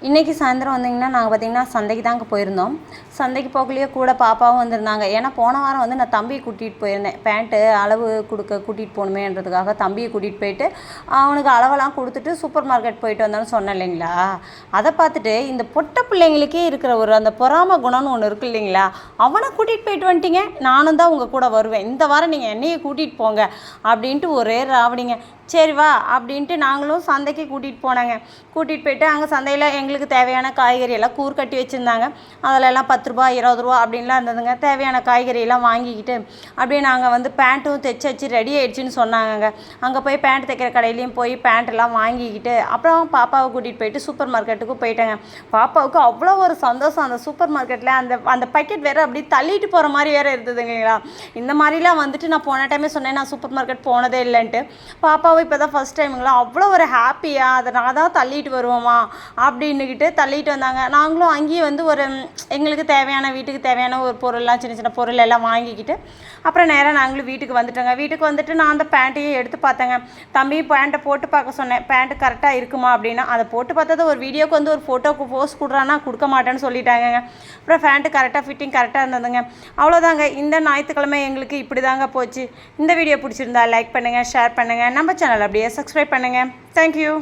இன்றைக்கி சாயந்தரம் வந்திங்கன்னா நாங்கள் பார்த்திங்கன்னா சந்தைக்கு தாங்க போயிருந்தோம். சந்தைக்கு போகலையே கூட பாப்பாவும் வந்திருந்தாங்க. ஏன்னா போன வாரம் வந்து நான் தம்பியை கூட்டிகிட்டு போயிருந்தேன். பேண்ட்டு அளவு கொடுக்க கூட்டிகிட்டு போகணுமேன்றதுக்காக தம்பியை கூட்டிகிட்டு போயிட்டு அவனுக்கு அளவெல்லாம் கொடுத்துட்டு சூப்பர் மார்க்கெட் போயிட்டு வந்தோன்னு சொன்னேன் இல்லைங்களா. அதை பார்த்துட்டு இந்த பொட்டை பிள்ளைங்களுக்கே இருக்கிற ஒரு அந்த பொறாம குணம்னு ஒன்று இருக்குது இல்லைங்களா, அவனை கூட்டிகிட்டு போயிட்டு வந்துட்டீங்க, நானும் தான் உங்கள் கூட வருவேன், இந்த வாரம் நீங்கள் என்னையை கூட்டிகிட்டு போங்க அப்படின்ட்டு ஒரே ராவடிங்க. சரி வா அப்படின்ட்டு நாங்களும் சந்தைக்கு கூட்டிகிட்டு போனாங்க. கூட்டிகிட்டு போயிட்டு அங்கே சந்தையில் எங்களுக்கு தேவையான காய்கறி எல்லாம் கூர் கட்டி வச்சுருந்தாங்க. அதிலெல்லாம் 10 ரூபா 20 ரூபா அப்படின்லாம் இருந்ததுங்க. தேவையான காய்கறியெல்லாம் வாங்கிக்கிட்டு அப்படியே நாங்கள் வந்து பேண்ட்டும் தைச்சி வச்சு ரெடி ஆகிடுச்சின்னு சொன்னாங்க. அங்கே போய் பேண்ட் தைக்கிற கடையிலையும் போய் பேண்ட்டெல்லாம் வாங்கிக்கிட்டு அப்புறம் பாப்பாவை கூட்டிகிட்டு போயிட்டு சூப்பர் மார்க்கெட்டுக்கு போயிட்டேங்க. பாப்பாவுக்கு அவ்வளோ ஒரு சந்தோஷம். அந்த சூப்பர் மார்க்கெட்டில் அந்த பக்கெட் வேறு அப்படி தள்ளிட்டு போகிற மாதிரி வேறு இருந்ததுங்களா. இந்த மாதிரிலாம் வந்துட்டு நான் போன டைமே சொன்னேன் நான் சூப்பர் மார்க்கெட் போனதே இல்லைன்ட்டு. பாப்பாவை இப்போ தான் ஃபஸ்ட் டைமுங்களா அவ்வளோ ஒரு ஹாப்பியாக அதை நான் தான் தள்ளிட்டு வருவோமா அப்படின்னுக்கிட்டு தள்ளிட்டு வந்தாங்க. நாங்களும் அங்கேயே வந்து ஒரு எங்களுக்கு தேவையான வீட்டுக்கு தேவையான ஒரு பொருள்லாம் சின்ன சின்ன பொருள் எல்லாம் வாங்கிக்கிட்டு அப்புறம் நேராக நாங்களும் வீட்டுக்கு வந்துட்டோங்க. வீட்டுக்கு வந்துட்டு நான் அந்த பேண்ட்டையும் எடுத்து பார்த்தேங்க. தம்பி பேண்ட்டை போட்டு பார்க்க சொன்னேன், பேண்ட்டு கரெக்டாக இருக்குமா அப்படின்னா. அதை போட்டு பார்த்தது ஒரு வீடியோக்கு வந்து ஒரு ஃபோட்டோக்கு போஸ்ட் கொடுறான்னா கொடுக்க மாட்டேன்னு சொல்லிட்டாங்க. அப்புறம் பேண்ட்டு கரெக்டாக ஃபிட்டிங் கரெக்டாக இருந்ததுங்க. அவ்வளோதாங்க, இந்த ஞாயிற்றுக்கிழமை எங்களுக்கு இப்படி தாங்க போச்சு. இந்த வீடியோ பிடிச்சிருந்தா லைக் பண்ணுங்கள், ஷேர் பண்ணுங்கள், நம்ம சேனல் அப்படியே சப்ஸ்கிரைப் பண்ணுங்கள். தேங்க்யூ.